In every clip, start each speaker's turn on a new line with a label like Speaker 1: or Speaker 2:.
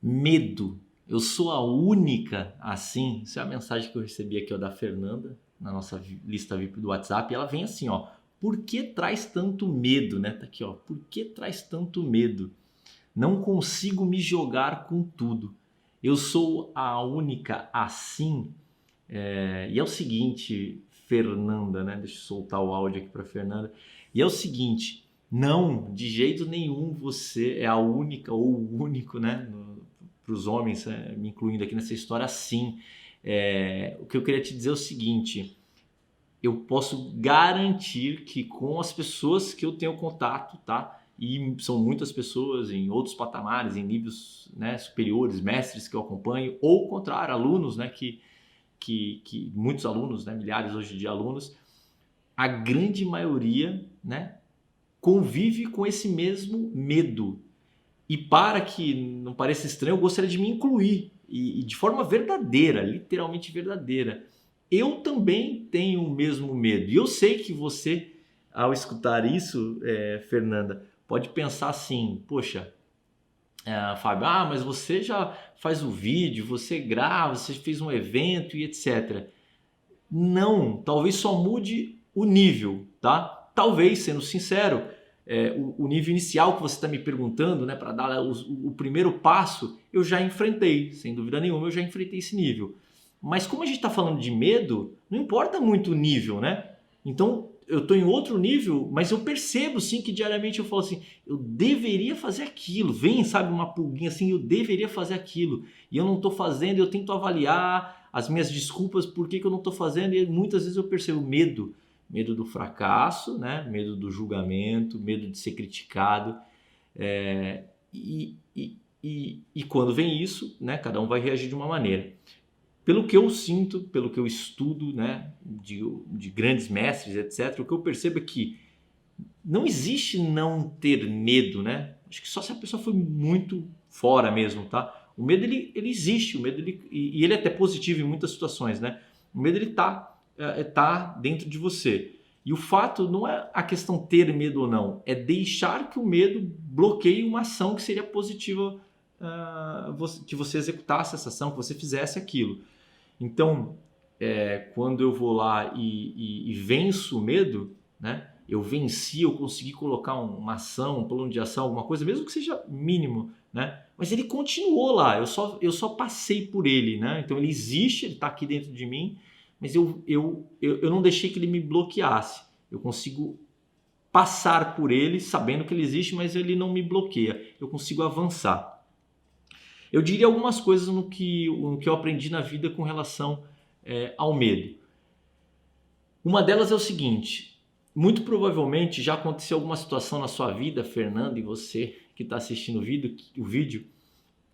Speaker 1: Medo. Eu sou a única assim. Isso é a mensagem que eu recebi aqui, ó, da Fernanda, na nossa lista VIP do WhatsApp. E ela vem assim, ó. Por que traz tanto medo, né? Tá aqui, ó. Por que traz tanto medo? Não consigo me jogar com tudo. Eu sou a única assim. E é o seguinte, Fernanda, né? Deixa eu soltar o áudio aqui para Fernanda. E é o seguinte, não, de jeito nenhum você é a única ou o único, né? Para os homens, me incluindo aqui nessa história, assim. O que eu queria te dizer é o seguinte: eu posso garantir que com as pessoas que eu tenho contato, tá? E são muitas pessoas em outros patamares, em níveis, né, superiores, mestres que eu acompanho, ou o contrário, alunos, né, que muitos alunos, né, milhares hoje de alunos, a grande maioria, né, convive com esse mesmo medo. E para que não pareça estranho, eu gostaria de me incluir e de forma verdadeira, literalmente verdadeira. Eu também tenho o mesmo medo. E eu sei que você, ao escutar isso, Fernanda, pode pensar assim: poxa, Fábio, mas você já faz o vídeo, você grava, você fez um evento e etc. Não, talvez só mude o nível, tá? Talvez, sendo sincero, o nível inicial que você está me perguntando, né, para dar o primeiro passo, eu já enfrentei, sem dúvida nenhuma, eu já enfrentei esse nível. Mas como a gente está falando de medo, não importa muito o nível, né? Então eu estou em outro nível, mas eu percebo sim que diariamente eu falo assim, eu deveria fazer aquilo, vem, sabe, uma pulguinha assim, eu deveria fazer aquilo, e eu não estou fazendo, eu tento avaliar as minhas desculpas, por que eu não estou fazendo, e muitas vezes eu percebo medo, medo do fracasso, né? Medo do julgamento, medo de ser criticado, é, e, e, e quando vem isso, né, cada um vai reagir de uma maneira. Pelo que eu sinto, pelo que eu estudo, né, de grandes mestres, etc., o que eu percebo é que não existe não ter medo, né? Acho que só se a pessoa foi muito fora mesmo, tá? O medo ele existe, o medo e ele é até positivo em muitas situações, né? O medo ele tá dentro de você. E o fato não é a questão ter medo ou não, é deixar que o medo bloqueie uma ação que seria positiva, que você executasse essa ação, que você fizesse aquilo. Então, quando eu vou lá e venço o medo, né? Eu venci, eu consegui colocar uma ação, um plano de ação, alguma coisa, mesmo que seja mínimo, né? Mas ele continuou lá, eu só passei por ele, né? Então ele existe, ele está aqui dentro de mim, mas eu não deixei que ele me bloqueasse. Eu consigo passar por ele sabendo que ele existe, mas ele não me bloqueia. Eu consigo avançar. Eu diria algumas coisas no que eu aprendi na vida com relação ao medo. Uma delas é o seguinte: muito provavelmente já aconteceu alguma situação na sua vida, Fernando, e você que está assistindo o vídeo,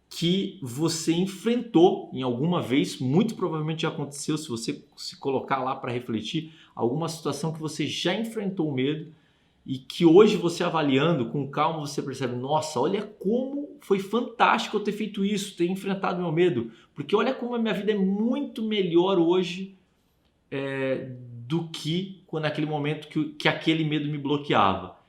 Speaker 1: que você enfrentou em alguma vez, muito provavelmente já aconteceu, se você se colocar lá para refletir, alguma situação que você já enfrentou o medo e que hoje você avaliando com calma você percebe, nossa, olha como foi fantástico eu ter feito isso, ter enfrentado meu medo, porque olha como a minha vida é muito melhor hoje do que naquele momento que aquele medo me bloqueava.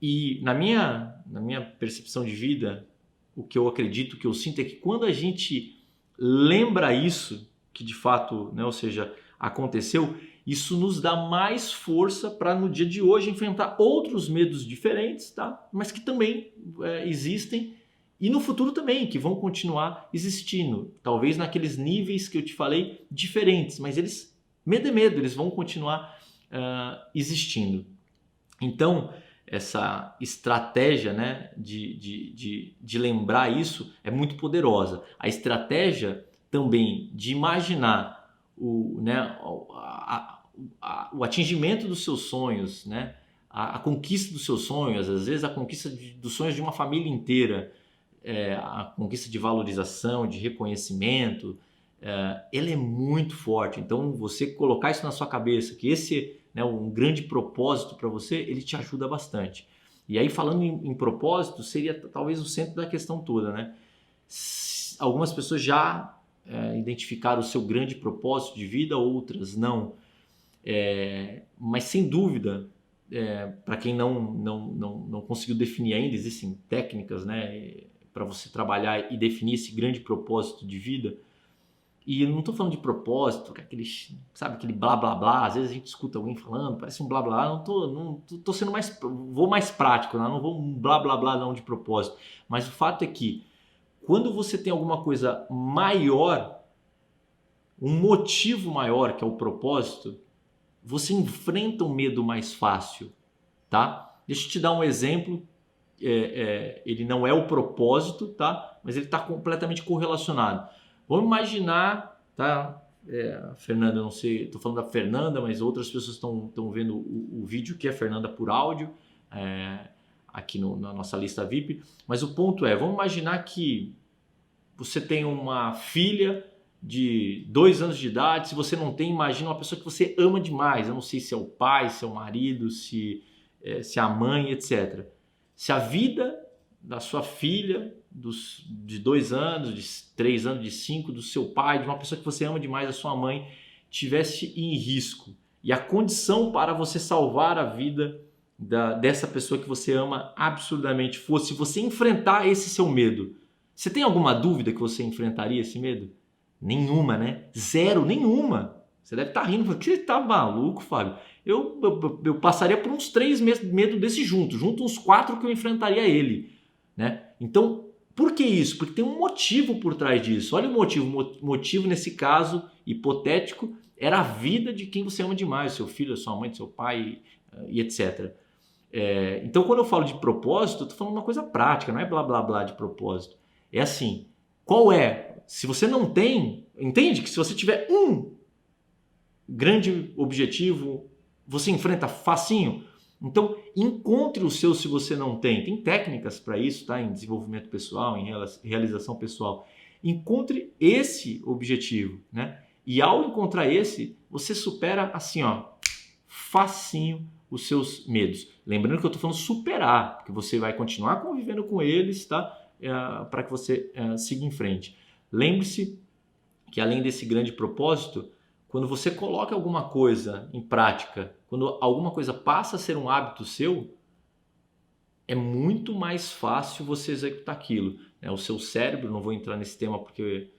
Speaker 1: E na minha percepção de vida, o que eu acredito, o que eu sinto é que quando a gente lembra isso, que de fato, né, ou seja, aconteceu, isso nos dá mais força para no dia de hoje enfrentar outros medos diferentes, tá? Mas que também existem e no futuro também, que vão continuar existindo. Talvez naqueles níveis que eu te falei, diferentes, mas medo é medo, eles vão continuar existindo. Então, essa estratégia, né, de lembrar isso é muito poderosa. A estratégia também de imaginar né, o atingimento dos seus sonhos, né, a conquista dos seus sonhos, às vezes a conquista dos sonhos de uma família inteira, a conquista de valorização, de reconhecimento, ela é muito forte. Então, você colocar isso na sua cabeça, que esse, né, um grande propósito para você, ele te ajuda bastante. E aí, falando em propósito, seria talvez o centro da questão toda, né? Algumas pessoas já identificaram o seu grande propósito de vida, outras não. Mas sem dúvida, para quem não conseguiu definir ainda, existem técnicas, né, para você trabalhar e definir esse grande propósito de vida. E eu não estou falando de propósito, sabe, aquele blá blá blá. Às vezes a gente escuta alguém falando, parece um blá blá. Não tô sendo vou mais prático, né? Não vou um blá blá blá não de propósito. Mas o fato é que quando você tem alguma coisa maior, um motivo maior que é o propósito, você enfrenta o medo mais fácil, tá? Deixa eu te dar um exemplo. Ele não é o propósito, tá? Mas ele está completamente correlacionado. Vamos imaginar, tá? Fernanda, eu não sei, estou falando da Fernanda, mas outras pessoas estão vendo o vídeo que é Fernanda por áudio, aqui na nossa lista VIP. Mas o ponto vamos imaginar que você tem uma filha de 2 anos de idade. Se você não tem, imagina uma pessoa que você ama demais. Eu não sei se é o pai, se é o marido, se é a mãe, etc. Se a vida da sua filha, de 2 anos, de 3 anos, de 5, do seu pai, de uma pessoa que você ama demais, a sua mãe, tivesse em risco, e a condição para você salvar a vida dessa pessoa que você ama absurdamente fosse você enfrentar esse seu medo, você tem alguma dúvida que você enfrentaria esse medo? Nenhuma, né? Zero, nenhuma. Você deve estar rindo, porque você tá maluco, Fábio. Eu passaria por uns 3 medos desse junto uns 4 que eu enfrentaria ele, né? Então, por que isso? Porque tem um motivo por trás disso. Olha o motivo. O motivo nesse caso hipotético era a vida de quem você ama demais, seu filho, sua mãe, seu pai e etc. Então, quando eu falo de propósito, eu estou falando uma coisa prática, não é blá blá blá de propósito. É assim, qual é? Se você não tem, entende que se você tiver um grande objetivo, você enfrenta facinho. Então, encontre o seu se você não tem. Tem técnicas para isso, tá? Em desenvolvimento pessoal, em realização pessoal. Encontre esse objetivo, né? E ao encontrar esse, você supera assim, ó, facinho os seus medos. Lembrando que eu estou falando superar, porque você vai continuar convivendo com eles, tá? Para que você siga em frente. Lembre-se que além desse grande propósito, quando você coloca alguma coisa em prática, quando alguma coisa passa a ser um hábito seu, é muito mais fácil você executar aquilo. O seu cérebro, não vou entrar nesse tema porque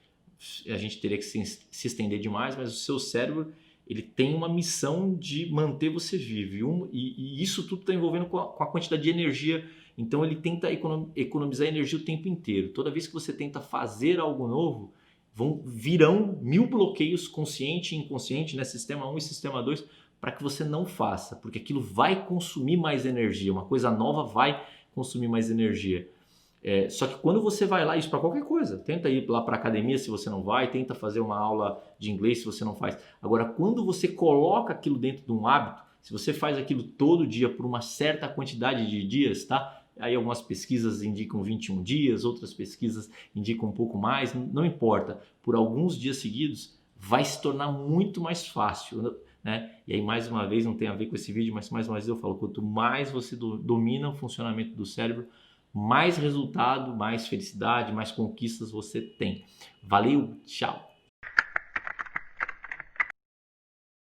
Speaker 1: a gente teria que se estender demais, mas o seu cérebro ele tem uma missão de manter você vivo. E isso tudo está envolvendo com a quantidade de energia. Então ele tenta economizar energia o tempo inteiro. Toda vez que você tenta fazer algo novo, virão 1000 bloqueios consciente e inconsciente, né? Sistema 1 e sistema 2, para que você não faça, porque aquilo vai consumir mais energia. Uma coisa nova vai consumir mais energia. Só que quando você vai lá, isso para qualquer coisa, tenta ir lá para a academia se você não vai, tenta fazer uma aula de inglês se você não faz. Agora, quando você coloca aquilo dentro de um hábito, se você faz aquilo todo dia por uma certa quantidade de dias, tá? Aí algumas pesquisas indicam 21 dias, outras pesquisas indicam um pouco mais, não importa. Por alguns dias seguidos vai se tornar muito mais fácil, né? E aí mais uma vez, não tem a ver com esse vídeo, mas mais uma vez eu falo, quanto mais você domina o funcionamento do cérebro, mais resultado, mais felicidade, mais conquistas você tem. Valeu, tchau!